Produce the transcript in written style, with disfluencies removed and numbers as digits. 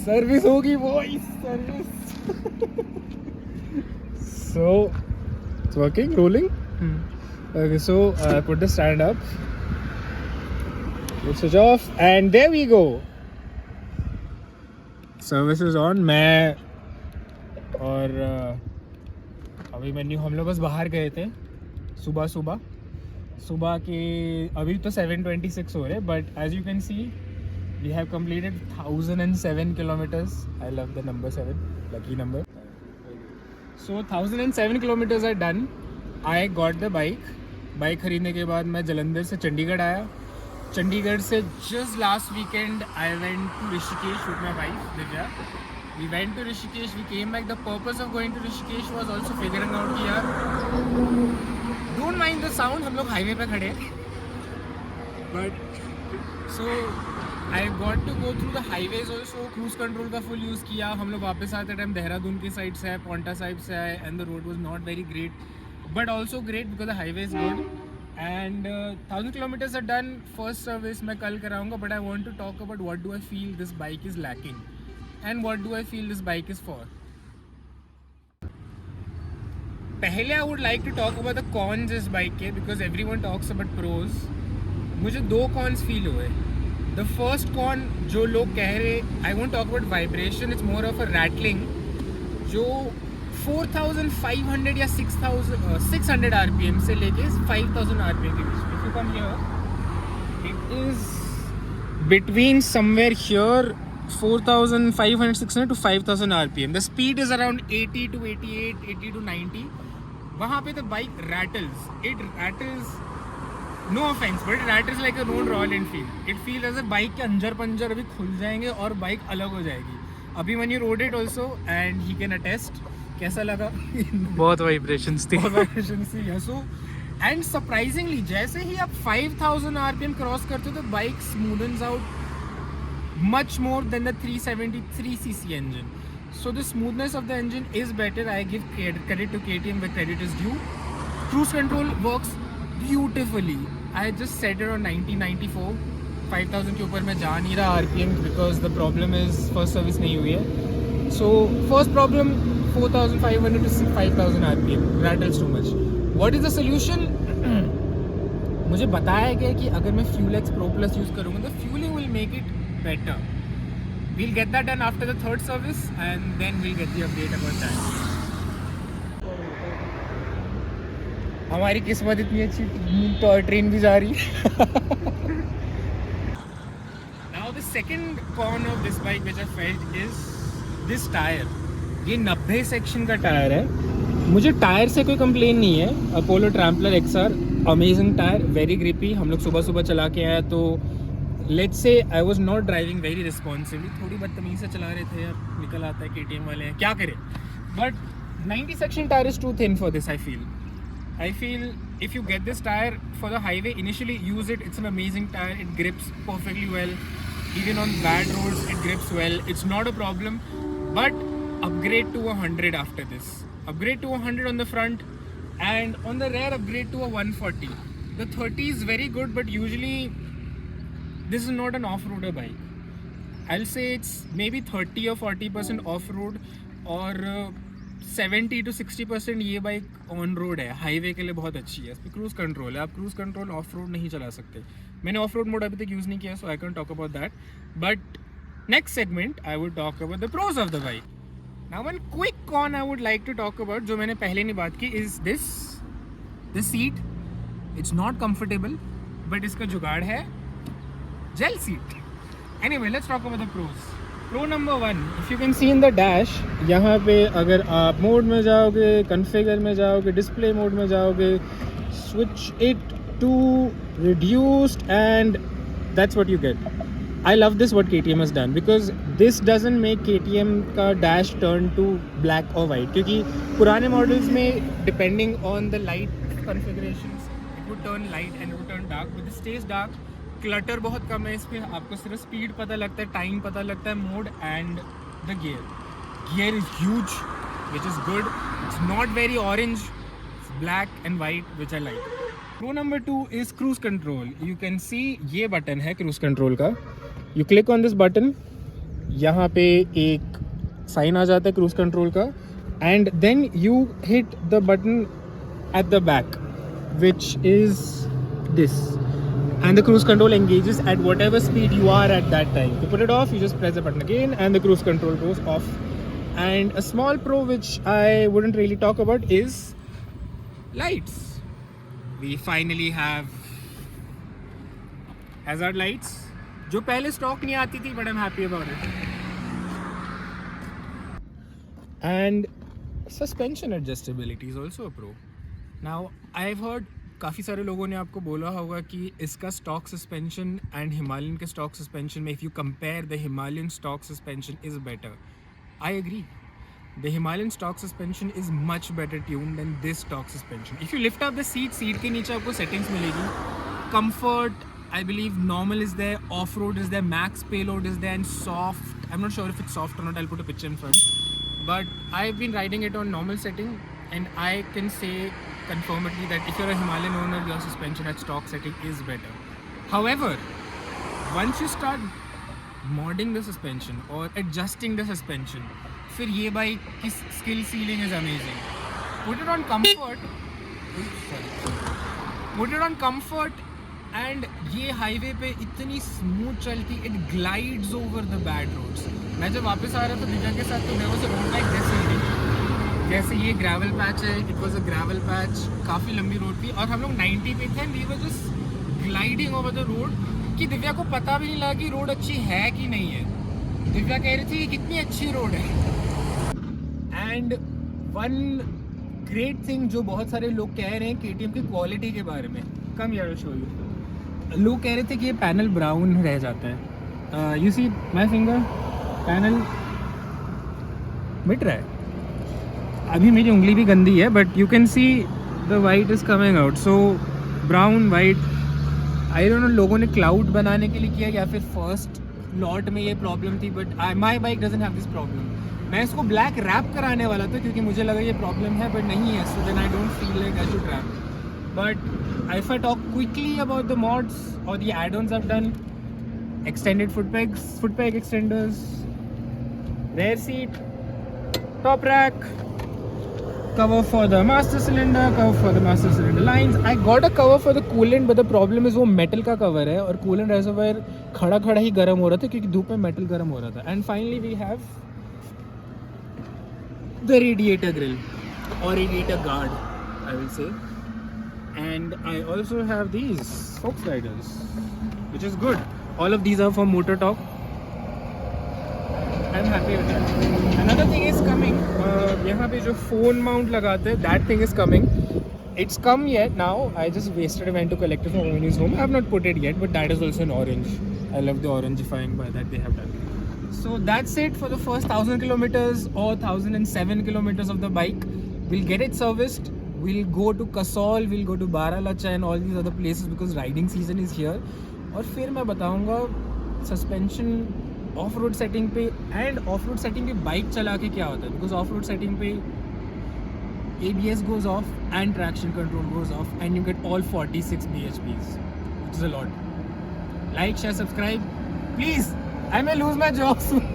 Service होगी boy, service. So it's working, rolling. Okay, so put the stand up. We'll switch off and there we go. Service is on. मैं और अभी menu हम लोग बस बाहर गए थे सुबह के अभी तो 7:26 हो रहे, but as you can see we have completed 1007 kilometers. I love the number 7, lucky number. So 1007 kilometers are done. I got the bike. Bike खरीदने के बाद मैं जलंधर से चंडीगढ़ आया. चंडीगढ़ से just last weekend I went to Rishikesh with my wife Divya. We went to Rishikesh. We came back. The purpose of going to Rishikesh was also figuring out कि यार don't mind the sound, हम लोग highway पे खड़े हैं. But so I got to go through the highways also. Cruise control का full use किया. हम लोग वापस आते टाइम देहरादून की साइड से आए, पॉन्टा साइड से आए, and the road was not very great, but also great because the highway is good. And 1000 kilometers are done. First service मैं कल कराऊंगा, but I want to talk about what do I feel this bike is lacking and what do I feel this bike is for. पहले I would like to talk about the cons इस bike के, because everyone talks about pros. मुझे दो cons feel हुए. The first con जो लोग कह रहे, I won't talk about vibration, it's more of a rattling. जो 4500 या 600 RPM से लेके 5000 RPM के बीच में. If you come here, it is between somewhere here 4500 600 to 5000 RPM. The speed is around 80 to 88, 80 to 90. वहाँ पे the bike rattles. It rattles. No offense, but it rattles like a road Royal Enfield. It feels as a bike के अंजर पंजर अभी खुल जाएंगे और bike अलग हो जाएगी. अभी when you rode it also and he can attest, कैसा लगा? बहुत वाइब्रेशंस थी. So and surprisingly जैसे ही आप 5000 RPM क्रॉस करते हो तो bike smoothens out much more than the 373cc engine. So the smoothness of the engine is better. I give credit to KTM where credit is due. Cruise control works beautifully. I just set it on 90-94. 5000 के ऊपर मैं जा नहीं रहा RPM because the problem is first service नहीं हुई है. So first problem 4500 to 5000 RPM rattles too much. What is the solution? मुझे बताया गया कि अगर मैं Fuel X Pro Plus use करूँगा तो fueling will make it better. We'll get that done after the third service and then we'll get the update about that. हमारी किस्मत इतनी अच्छी, टॉय ट्रेन भी जा रही है. Now the second con of this bike which I felt is this tire. ये 90 section का टायर है. मुझे टायर से कोई कंप्लेन नहीं है. Apollo Trampler XR amazing tyre, very grippy. हम लोग सुबह सुबह चला के आया तो let's say I was not driving very responsibly. थोड़ी बदतमीजी से चला रहे थे यार, निकल आता है KTM वाले हैं, क्या करें. But 90 section tyre is too thin for this. I feel if you get this tire for the highway, initially use it. It's an amazing tire. It grips perfectly well. Even on bad roads, it grips well. It's not a problem. But upgrade to 100 after this. Upgrade to 100 on the front, and on the rear upgrade to a 140. The 30 is very good, but usually this is not an off-roader bike. I'll say it's maybe 30 or 40% off-road or 70 to 60% ये bike on road है. Highway के लिए बहुत अच्छी है. इसमें cruise control है. आप क्रूज कंट्रोल ऑफ रोड नहीं चला सकते. मैंने ऑफ रोड मोड अभी तक यूज़ नहीं किया, so I can talk about that. But next segment I would talk about the pros of the bike. Now one quick con I would like to talk about, जो मैंने पहले नहीं बात की, is this seat. It's not comfortable but इसका जुगाड़ है gel seat. Anyway, let's talk about the pros. Pro number 1, if you can see in the dash, यहाँ पे अगर आप मोड में जाओगे, कन्फिगर में जाओगे, डिस्प्ले मोड में जाओगे, switch it to reduced and that's what you get. I love this what KTM has done, because this doesn't make KTM का डैश टर्न टू ब्लैक और वाइट. क्योंकि पुराने मॉडल्स में depending on the light configurations it would turn light and it would turn dark, but this stage dark. Clutter बहुत कम है इस पर. आपको सिर्फ स्पीड पता लगता है, टाइम पता लगता है, mode and the gear is huge which is good. It's not very orange, it's black and white which I like. Pro number 2 is cruise control. You can see ये बटन है cruise control का. You click on this button, यहाँ पे एक sign आ जाता है cruise control का, and then you hit the button at the back, which is this, and the cruise control engages at whatever speed you are at that time. To put it off, you just press the button again and the cruise control goes off. And a small pro which I wouldn't really talk about is lights. We finally have hazard lights, जो पहले stock नहीं आती थी, but I'm happy about it. And suspension adjustability is also a pro. Now I have heard, काफ़ी सारे लोगों ने आपको बोला होगा कि इसका स्टॉक सस्पेंशन एंड हिमालयन के स्टॉक सस्पेंशन में, if you compare the Himalayan stock suspension is better. I agree. The Himalayan stock suspension is much better tune than this stock suspension. If you lift up the seat के नीचे आपको settings मिलेगी. Comfort, I believe normal is there, off-road is there, max payload is there, and soft. I'm not sure if it's soft or not. I'll put a picture in front. But I've been riding it on normal setting, and I can say confirmedly that if you're a Himalayan owner, your suspension at stock setting is better. However, once you start modding the suspension or adjusting the suspension, फिर ये bike की skill ceiling is amazing. Put it on comfort. Put it on comfort. And ये highway पे इतनी smooth चलती, it glides over the bad roads. मैं जब वापस आ रहा था दिव्या के साथ, तो मैं वो रोड लाइक जैसे ये ग्रेवल पैच है, it was a gravel patch, काफ़ी लंबी रोड थी और हम लोग 90 पे थे. We were just gliding over the road कि दिव्या को पता भी नहीं लगा कि रोड अच्छी है कि नहीं है. दिव्या कह रही थी कि कितनी अच्छी रोड है. एंड वन ग्रेट थिंग जो बहुत सारे लोग कह रहे हैं KTM की क्वालिटी के बारे में, कम यार शो यू, लोग कह रहे थे कि ये पैनल ब्राउन रह जाता है. You see my finger, panel मिट रहा है. अभी मेरी उंगली भी गंदी है, but you can see the white is coming out. So brown white, I don't know लोगों ने क्लाउड बनाने के लिए किया या फिर फर्स्ट लॉट में ये प्रॉब्लम थी, but my bike doesn't have this problem. मैं इसको ब्लैक रैप कराने वाला था क्योंकि मुझे लगा ये प्रॉब्लम है, बट नहीं है. So then I don't feel like I should wrap. But if I talk quickly about the mods or the add-ons I've done, extended foot peg extenders, rear seat, top rack, cover for the master cylinder, cover for the master cylinder lines. I got a cover for the coolant, but the problem is वो metal का cover है और coolant reservoir खड़ा ही गर्म हो रहा था क्योंकि धूप में metal गर्म हो रहा था. And finally we have the radiator grill or radiator guard, I will say. And I also have these Fox Riders, which is good. All of these are from Motor Talk. I'm happy with that. Another thing is coming. यहाँ पे जो phone mount लगाते हैं, that thing is coming. It's come yet now. I just yesterday went to collect it from Omni's home. I have not put it yet, but that is also in orange. I love the orangifying by that they have done. So that's it for the first 1,000 kilometers or 1,007 kilometers of the bike. We'll get it serviced. We'll go to Kasol, we'll go to Baralacha and all these other places because riding season is here. और फिर मैं बताऊंगा suspension of road setting पे end of road setting पे bike चला के क्या होता है. बिकॉज ऑफ रोड सेटिंग पे ABS goes off and traction control goes off and you get all 46 bhps, which is a lot. Like, share, subscribe, please. I may lose my job soon.